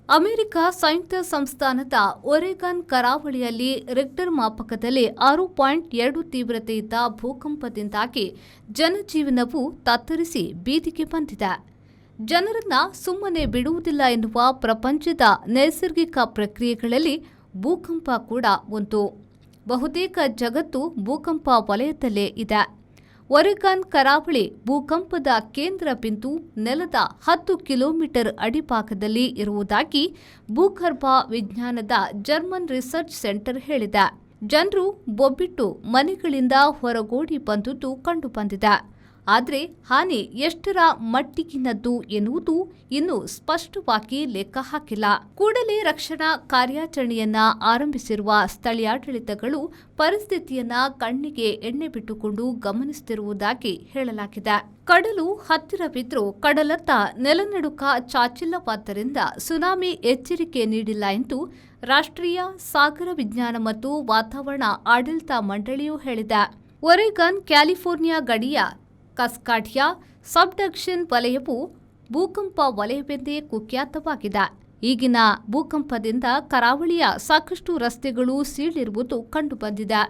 America ಸಂಯುಕ್ತ ಸಂಸ್ಥಾನದ Oregon ಕರಾವಳಿಯಲ್ಲಿ Richter ಮಾಪಕದಲ್ಲಿ 6.2 ತೀವ್ರತೆಯಿದ್ದ ಭೂಕಂಪದಿಂದಾಗಿ ಜನಜೀವನವು ತತ್ತರಿಸಿ ಬೀದಿಗೆ ಬಂದಿದೆ. ಜನರನ್ನ ಸುಮ್ಮನೆ ಬಿಡುವುದಿಲ್ಲ ಎನ್ನುವ ಪ್ರಪಂಚದ ನೈಸರ್ಗಿಕ ಪ್ರಕ್ರಿಯೆಗಳಲ್ಲಿ ಭೂಕಂಪ ಕೂಡ ಒಂದು. ಬಹುತೇಕ ಜಗತ್ತು ಭೂಕಂಪ ವಲಯದಲ್ಲೇ ಇದೆ. ಒರೆಗಾನ್ ಕರಾವಳಿ ಭೂಕಂಪದ ಕೇಂದ್ರ ಬಿಂದು ನೆಲದ 10 ಕಿಲೋಮೀಟರ್ ಅಡಿಭಾಗದಲ್ಲಿ ಇರುವುದಾಗಿ ಭೂಗರ್ಭ ವಿಜ್ಞಾನದ ಜರ್ಮನ್ ರಿಸರ್ಚ್ ಸೆಂಟರ್ ಹೇಳಿದೆ. ಜನರು ಬೊಬ್ಬಿಟ್ಟು ಮನೆಗಳಿಂದ ಹೊರಗೋಡಿ ಬಂದುದು ಕಂಡುಬಂದಿದೆ. ಆದರೆ ಹಾನಿ ಎಷ್ಟರ ಮಟ್ಟಿಗಿನದ್ದು ಎನ್ನುವುದು ಇನ್ನೂ ಸ್ಪಷ್ಟವಾಗಿ ಲೆಕ್ಕ ಹಾಕಿಲ್ಲ. ಕೂಡಲೇ ರಕ್ಷಣಾ ಕಾರ್ಯಾಚರಣೆಯನ್ನ ಆರಂಭಿಸಿರುವ ಸ್ಥಳೀಯಾಡಳಿತಗಳು ಪರಿಸ್ಥಿತಿಯನ್ನ ಕಣ್ಣಿಗೆ ಎಣ್ಣೆ ಬಿಟ್ಟುಕೊಂಡು ಗಮನಿಸುತ್ತಿರುವುದಾಗಿ ಹೇಳಲಾಗಿದೆ. ಕಡಲು ಹತ್ತಿರವಿದ್ರೂ ಕಡಲತ್ತ ನೆಲನಡುಕ ಚಾಚಿಲ್ಲವಾದ್ದರಿಂದ ಸುನಾಮಿ ಎಚ್ಚರಿಕೆ ನೀಡಿಲ್ಲ ಎಂದು ರಾಷ್ಟ್ರೀಯ ಸಾಗರ ವಿಜ್ಞಾನ ಮತ್ತು ವಾತಾವರಣ ಆಡಳಿತ ಮಂಡಳಿಯು ಹೇಳಿದೆ. ಒರೆಗಾನ್ ಕ್ಯಾಲಿಫೋರ್ನಿಯಾ ಗಡಿಯ ಕಸ್ಕಾಡಿಯಾ ಸಬ್ಡಕ್ಷನ್ ವಲಯವು ಭೂಕಂಪ ವಲಯವೆಂದೇ ಕುಖ್ಯಾತವಾಗಿದೆ. ಈಗಿನ ಭೂಕಂಪದಿಂದ ಕರಾವಳಿಯ ಸಾಕಷ್ಟು ರಸ್ತೆಗಳು ಸೀಳಿರುವುದು ಕಂಡುಬಂದಿದೆ.